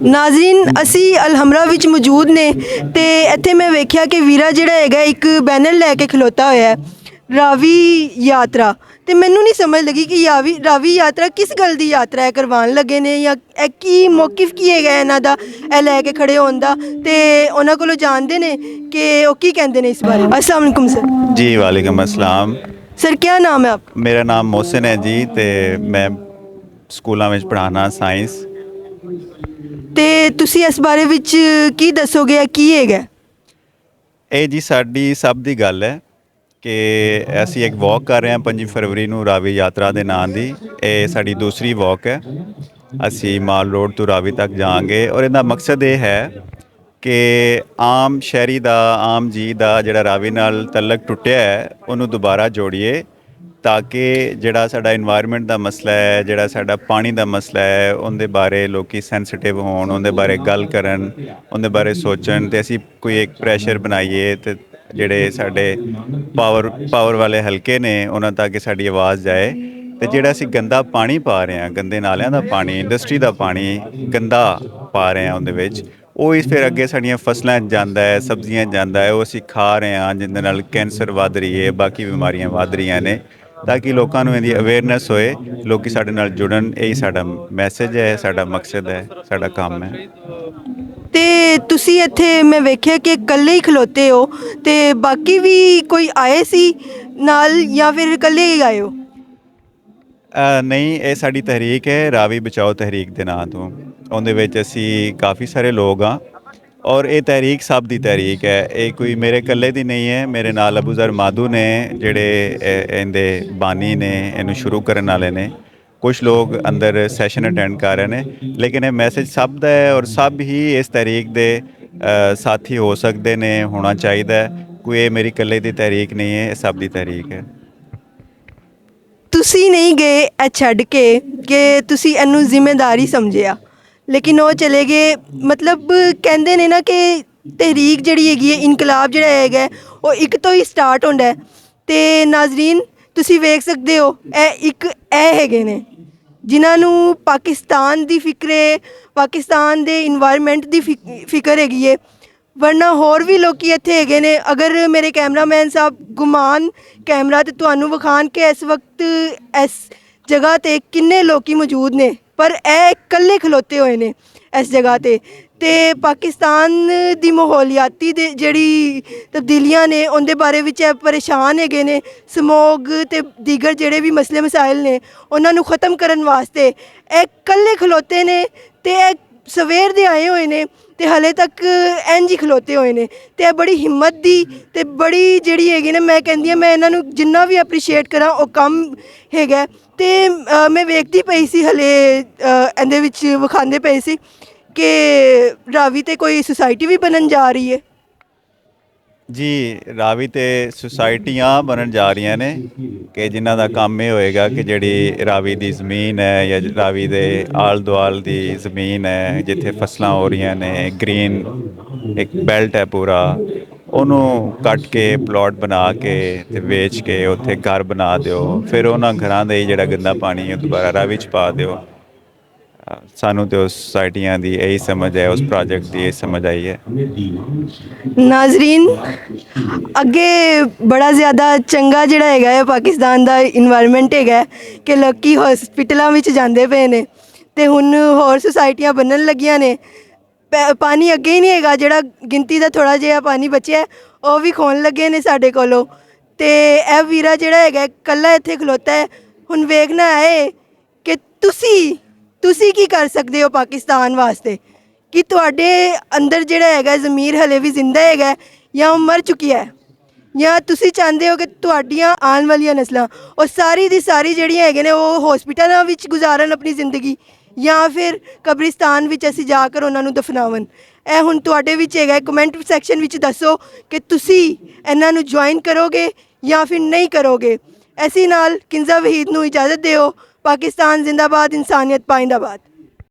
ਨਾਜ਼ਰੀਨ, ਅਸੀਂ ਅਲਹਮਰਾ ਵਿੱਚ ਮੌਜੂਦ ਨੇ ਤੇ ਇੱਥੇ ਮੈਂ ਵੇਖਿਆ ਕਿ ਵੀਰਾ ਜਿਹੜਾ ਹੈਗਾ ਇੱਕ ਬੈਨਰ ਲੈ ਕੇ ਖਲੋਤਾ ਹੋਇਆ ਹੈ, ਰਾਵੀ ਯਾਤਰਾ। ਤੇ ਮੈਨੂੰ ਨਹੀਂ ਸਮਝ ਲੱਗੀ ਕਿ ਰਾਵੀ ਯਾਤਰਾ ਕਿਸ ਗੱਲ ਦੀ ਯਾਤਰਾ ਹੈ, ਕਰਵਾਉਣ ਲੱਗੇ ਨੇ ਜਾਂ ਇਹ ਕੀ ਮੌਕਿਫ ਕੀ ਹੈਗਾ ਇਹਨਾਂ ਦਾ ਇਹ ਲੈ ਕੇ ਖੜੇ ਹੋਣ ਦਾ, ਤੇ ਉਹਨਾਂ ਕੋਲੋਂ ਜਾਣਦੇ ਨੇ ਕਿ ਉਹ ਕੀ ਕਹਿੰਦੇ ਨੇ ਇਸ ਬਾਰੇ। अस्सलाम वालेकुम सर। जी वालेकुम अस्सलाम। सर क्या नाम है आपका? मेरा नाम मोहसिन है जी, तो मैं स्कूलों में पढ़ाना साइंस। ਤੇ ਤੁਸੀਂ ਇਸ ਬਾਰੇ ਵਿੱਚ ਕੀ ਦੱਸੋਗੇ, ਇਹ ਕੀ ਹੈਗਾ? ਇਹ ਜੀ ਸਾਡੀ ਸਭ ਦੀ ਗੱਲ ਹੈ ਕਿ ਅਸੀਂ ਇੱਕ ਵਾਕ ਕਰ ਰਹੇ ਹਾਂ 5 ਫਰਵਰੀ ਨੂੰ ਰਾਵੀ ਯਾਤਰਾ ਦੇ ਨਾਂ ਦੀ। ਇਹ ਸਾਡੀ ਦੂਸਰੀ ਵਾਕ ਹੈ। ਅਸੀਂ ਮਾਲ ਰੋਡ ਤੋਂ ਰਾਵੀ ਤੱਕ ਜਾਵਾਂਗੇ ਔਰ ਇਹਦਾ ਮਕਸਦ ਇਹ ਹੈ ਕਿ ਆਮ ਸ਼ਹਿਰੀ ਦਾ, ਆਮ ਜੀ ਦਾ ਜਿਹੜਾ ਰਾਵੀ ਨਾਲ ਤਲਕ ਟੁੱਟਿਆ ਹੈ ਉਹਨੂੰ ਦੁਬਾਰਾ ਜੋੜੀਏ, ਤਾਂ ਕਿ ਜਿਹੜਾ ਸਾਡਾ ਇਨਵਾਇਰਮੈਂਟ ਦਾ ਮਸਲਾ ਹੈ, ਜਿਹੜਾ ਸਾਡਾ ਪਾਣੀ ਦਾ ਮਸਲਾ ਹੈ, ਉਹਦੇ ਬਾਰੇ ਲੋਕੀ ਸੈਂਸਿਟਿਵ ਹੋਣ, ਉਹਦੇ ਬਾਰੇ ਗੱਲ ਕਰਨ, ਉਹਦੇ ਬਾਰੇ ਸੋਚਣ, ਤੇ ਅਸੀਂ ਕੋਈ ਇੱਕ ਪ੍ਰੈਸ਼ਰ ਬਣਾਈਏ ਤੇ ਜਿਹੜੇ ਸਾਡੇ ਪਾਵਰ ਵਾਲੇ ਹਲਕੇ ਨੇ ਉਹਨਾਂ ਤੱਕ ਸਾਡੀ ਆਵਾਜ਼ ਜਾਏ। ਤੇ ਜਿਹੜਾ ਅਸੀਂ ਗੰਦਾ ਪਾਣੀ ਪਾ ਰਹੇ ਹਾਂ, ਗੰਦੇ ਨਾਲਿਆਂ ਦਾ ਪਾਣੀ, ਇੰਡਸਟਰੀ ਦਾ ਪਾਣੀ ਗੰਦਾ ਪਾ ਰਹੇ ਹਾਂ ਉਹਦੇ ਵਿੱਚ, ਉਹ ਇਸ ਫਿਰ ਅੱਗੇ ਸਾਡੀਆਂ ਫਸਲਾਂ 'ਚ ਜਾਂਦਾ ਹੈ, ਸਬਜ਼ੀਆਂ 'ਚ ਜਾਂਦਾ ਹੈ, ਉਹ ਅਸੀਂ ਖਾ ਰਹੇ ਹਾਂ, ਜਿਹਦੇ ਨਾਲ ਕੈਂਸਰ ਵੱਧ ਰਹੀ ਹੈ, ਬਾਕੀ ਬਿਮਾਰੀਆਂ ਵੱਧ ਰਹੀਆਂ ਨੇ। ਤਾਂ ਕਿ ਲੋਕਾਂ ਨੂੰ ਇਹਦੀ ਅਵੇਅਰਨੈਸ ਹੋਏ, ਲੋਕ ਸਾਡੇ ਨਾਲ ਜੁੜਨ। ਇਹੀ ਸਾਡਾ ਮੈਸੇਜ ਹੈ, ਸਾਡਾ ਮਕਸਦ ਹੈ, ਸਾਡਾ ਕੰਮ ਹੈ। ਤੇ ਤੁਸੀਂ ਇੱਥੇ ਮੈਂ ਵੇਖਿਆ ਕਿ ਇਕੱਲੇ ਹੀ ਖਲੋਤੇ ਹੋ, ਤੇ ਬਾਕੀ ਵੀ ਕੋਈ ਆਏ ਸੀ ਨਾਲ ਜਾਂ ਫਿਰ ਇਕੱਲੇ ਹੀ ਆਏ ਹੋ? ਨਹੀਂ, ਇਹ ਸਾਡੀ ਤਹਿਰੀਕ ਹੈ, ਰਾਵੀ ਬਚਾਓ ਤਹਿਰੀਕ ਦੇ ਨਾਂ ਤੋਂ। ਉਹਦੇ ਵਿੱਚ ਅਸੀਂ ਕਾਫੀ ਸਾਰੇ ਲੋਕ ਹਾਂ ਔਰ ਇਹ ਤਹਿਰੀਕ ਸਭ ਦੀ ਤਹਿਰੀਕ ਹੈ। ਇਹ ਕੋਈ ਮੇਰੇ ਇਕੱਲੇ ਦੀ ਨਹੀਂ ਹੈ। ਮੇਰੇ ਨਾਲ ਅਬੂ ਜ਼ਰ ਮਾਧੂ ਨੇ ਜਿਹੜੇ ਇਹਦੇ ਬਾਨੀ ਨੇ, ਇਹਨੂੰ ਸ਼ੁਰੂ ਕਰਨ ਵਾਲੇ ਨੇ। ਕੁਝ ਲੋਕ ਅੰਦਰ ਸੈਸ਼ਨ ਅਟੈਂਡ ਕਰ ਰਹੇ ਨੇ, ਲੇਕਿਨ ਇਹ ਮੈਸੇਜ ਸਭ ਦਾ ਹੈ ਔਰ ਸਭ ਹੀ ਇਸ ਤਹਿਰੀਕ ਦੇ ਸਾਥੀ ਹੋ ਸਕਦੇ ਨੇ, ਹੋਣਾ ਚਾਹੀਦਾ। ਕੋਈ ਇਹ ਮੇਰੀ ਇਕੱਲੇ ਦੀ ਤਹਿਰੀਕ ਨਹੀਂ ਹੈ, ਇਹ ਸਭ ਦੀ ਤਹਿਰੀਕ ਹੈ। ਤੁਸੀਂ ਨਹੀਂ ਗਏ ਇਹ ਛੱਡ ਕੇ ਕਿ ਤੁਸੀਂ ਇਹਨੂੰ ਜ਼ਿੰਮੇਵਾਰੀ ਸਮਝਿਆ, ਲੇਕਿਨ ਉਹ ਚਲੇ ਗਏ। ਮਤਲਬ ਕਹਿੰਦੇ ਨੇ ਨਾ ਕਿ ਤਹਿਰੀਕ ਜਿਹੜੀ ਹੈਗੀ ਹੈ, ਇਨਕਲਾਬ ਜਿਹੜਾ ਹੈਗਾ ਉਹ ਇੱਕ ਤੋਂ ਹੀ ਸਟਾਰਟ ਹੁੰਦਾ ਹੈ। ਤੇ ਨਾਜ਼ਰੀਨ, ਤੁਸੀਂ ਵੇਖ ਸਕਦੇ ਹੋ ਇਹ ਹੈਗੇ ਨੇ ਜਿਨ੍ਹਾਂ ਨੂੰ ਪਾਕਿਸਤਾਨ ਦੀ ਫਿਕਰੇ, ਪਾਕਿਸਤਾਨ ਦੇ ਇਨਵਾਇਰਮੈਂਟ ਦੀ ਫਿਕਰ ਹੈਗੀ ਹੈ। ਵਰਨਾ ਹੋਰ ਵੀ ਲੋਕੀ ਇੱਥੇ ਹੈਗੇ ਨੇ। ਅਗਰ ਮੇਰੇ ਕੈਮਰਾਮੈਨ ਸਾਹਿਬ ਘੁਮਾਣ ਕੈਮਰਾ ਤੇ ਤੁਹਾਨੂੰ ਵਿਖਾਣ ਕੇ ਇਸ ਵਕਤ ਇਸ ਜਗ੍ਹਾ 'ਤੇ ਕਿੰਨੇ ਲੋਕੀ ਮੌਜੂਦ ਨੇ, ਪਰ ਇਹ ਇਕੱਲੇ ਖਲੋਤੇ ਹੋਏ ਨੇ ਇਸ ਜਗ੍ਹਾ 'ਤੇ। ਤੇ ਪਾਕਿਸਤਾਨ ਦੀ ਮਾਹੌਲੀਆਤੀ ਦੇ ਜਿਹੜੀ ਤਬਦੀਲੀਆਂ ਨੇ ਉਹਦੇ ਬਾਰੇ ਵਿੱਚ ਇਹ ਪਰੇਸ਼ਾਨ ਹੈਗੇ ਨੇ। ਸਮੋਗ ਤੇ ਦੀਗਰ ਜਿਹੜੇ ਵੀ ਮਸਲੇ ਮਸਾਇਲ ਨੇ ਉਹਨਾਂ ਨੂੰ ਖ਼ਤਮ ਕਰਨ ਵਾਸਤੇ ਇਹ ਇਕੱਲੇ ਖਲੋਤੇ ਨੇ। ਤੇ ਇਹ ਸਵੇਰ ਦੇ ਆਏ ਹੋਏ ਨੇ ਤੇ ਹਲੇ ਤੱਕ ਇੰਝ ਹੀ ਖਲੋਤੇ ਹੋਏ ਨੇ। ਤੇ ਇਹ ਬੜੀ ਹਿੰਮਤ ਦੀ ਤੇ ਬੜੀ ਜਿਹੜੀ ਹੈਗੀ ਨਾ, ਮੈਂ ਕਹਿੰਦੀ ਹਾਂ ਮੈਂ ਇਹਨਾਂ ਨੂੰ ਜਿੰਨਾ ਵੀ ਐਪਰੀਸ਼ੀਏਟ ਕਰਾਂ ਉਹ ਕਮ ਹੈਗਾ। ਤੇ ਮੈਂ ਵੇਖਦੀ ਪਈ ਸੀ ਹਲੇ ਇਹਦੇ ਵਿੱਚ ਵਿਖਾਉਂਦੇ ਪਏ ਸੀ ਕਿ ਰਾਵੀ ਤੇ ਕੋਈ ਸੁਸਾਇਟੀ ਵੀ ਬਣਨ ਜਾ ਰਹੀ ਹੈ। ਜੀ, ਰਾਵੀ ਤੇ ਸੁਸਾਇਟੀਆਂ ਬਣਨ ਜਾ ਰਹੀਆਂ ਨੇ ਕਿ ਜਿਨ੍ਹਾਂ ਦਾ ਕੰਮ ਇਹ ਹੋਏਗਾ ਕਿ ਜਿਹੜੀ ਰਾਵੀ ਦੀ ਜ਼ਮੀਨ ਹੈ ਜਾਂ ਰਾਵੀ ਦੇ ਆਲ ਦੁਆਲ ਦੀ ਜ਼ਮੀਨ ਹੈ ਜਿੱਥੇ ਫਸਲਾਂ ਹੋ ਰਹੀਆਂ ਨੇ, ਗ੍ਰੀਨ ਇੱਕ ਬੈਲਟ ਹੈ ਪੂਰਾ, ਉਹਨੂੰ ਕੱਟ ਕੇ ਪਲਾਟ ਬਣਾ ਕੇ ਤੇ ਵੇਚ ਕੇ ਉੱਥੇ ਘਰ ਬਣਾ ਦਿਓ। ਫਿਰ ਉਹਨਾਂ ਘਰਾਂ ਦਾ ਹੀ ਜਿਹੜਾ ਗੰਦਾ ਪਾਣੀ ਹੈ ਦੁਬਾਰਾ ਰਾਵੀ 'ਚ ਪਾ ਦਿਓ। ਸਾਨੂੰ ਤੇ ਉਸ ਸੁਸਾਇਟੀਆਂ ਦੀ ਇਹੀ ਸਮਝ ਹੈ, ਉਸ ਪ੍ਰੋਜੈਕਟ ਦੀ ਇਹ ਸਮਝ ਆਈ ਹੈ। ਨਾਜ਼ਰੀਨ, ਅੱਗੇ ਬੜਾ ਜ਼ਿਆਦਾ ਚੰਗਾ ਜਿਹੜਾ ਹੈਗਾ ਹੈ ਪਾਕਿਸਤਾਨ ਦਾ ਇਨਵਾਇਰਮੈਂਟ ਹੈਗਾ ਕਿ ਲੋਕੀ ਹਸਪੀਟਲਾਂ ਵਿੱਚ ਜਾਂਦੇ ਪਏ ਨੇ ਤੇ ਹੁਣ ਹੋਰ ਸੁਸਾਇਟੀਆਂ ਬਣਨ ਲੱਗੀਆਂ ਨੇ। ਪਾਣੀ ਅੱਗੇ ਹੀ ਨਹੀਂ ਹੈਗਾ, ਜਿਹੜਾ ਗਿਣਤੀ ਦਾ ਥੋੜ੍ਹਾ ਜਿਹਾ ਪਾਣੀ ਬਚਿਆ ਉਹ ਵੀ ਖੋਣ ਲੱਗੇ ਨੇ ਸਾਡੇ ਕੋਲੋਂ। ਤੇ ਇਹ ਵੀਰਾ ਜਿਹੜਾ ਹੈਗਾ ਇਕੱਲਾ ਇੱਥੇ ਖਲੋਤਾ ਹੈ। ਹੁਣ ਵੇਖਣਾ ਹੈ ਕਿ ਤੁਸੀਂ ਕੀ ਕਰ ਸਕਦੇ ਹੋ ਪਾਕਿਸਤਾਨ ਵਾਸਤੇ, ਕਿ ਤੁਹਾਡੇ ਅੰਦਰ ਜਿਹੜਾ ਹੈਗਾ ਜ਼ਮੀਰ ਹਲੇ ਵੀ ਜ਼ਿੰਦਾ ਹੈਗਾ ਜਾਂ ਉਹ ਮਰ ਚੁੱਕਿਆ ਹੈ, ਜਾਂ ਤੁਸੀਂ ਚਾਹੁੰਦੇ ਹੋ ਕਿ ਤੁਹਾਡੀਆਂ ਆਉਣ ਵਾਲੀਆਂ ਨਸਲਾਂ ਉਹ ਸਾਰੀ ਦੀ ਸਾਰੀ ਜਿਹੜੀਆਂ ਹੈਗੇ ਨੇ ਉਹ ਹੌਸਪੀਟਲਾਂ ਵਿੱਚ ਗੁਜ਼ਾਰਨ ਆਪਣੀ ਜ਼ਿੰਦਗੀ, ਜਾਂ ਫਿਰ ਕਬਰਿਸਤਾਨ ਵਿੱਚ ਅਸੀਂ ਜਾ ਕਰ ਉਹਨਾਂ ਨੂੰ ਦਫਨਾਵਣ। ਇਹ ਹੁਣ ਤੁਹਾਡੇ ਵਿੱਚ ਹੈਗਾ। ਕਮੈਂਟ ਸੈਕਸ਼ਨ ਵਿੱਚ ਦੱਸੋ ਕਿ ਤੁਸੀਂ ਇਹਨਾਂ ਨੂੰ ਜੁਆਇਨ ਕਰੋਗੇ ਜਾਂ ਫਿਰ ਨਹੀਂ ਕਰੋਗੇ। ਐਸੀ ਨਾਲ ਕਿੰਜ਼ਾ ਵਹੀਦ ਨੂੰ ਇਜਾਜ਼ਤ ਦਿਓ। पाकिस्तान जिंदाबाद, इंसानियत पाइंदाबाद।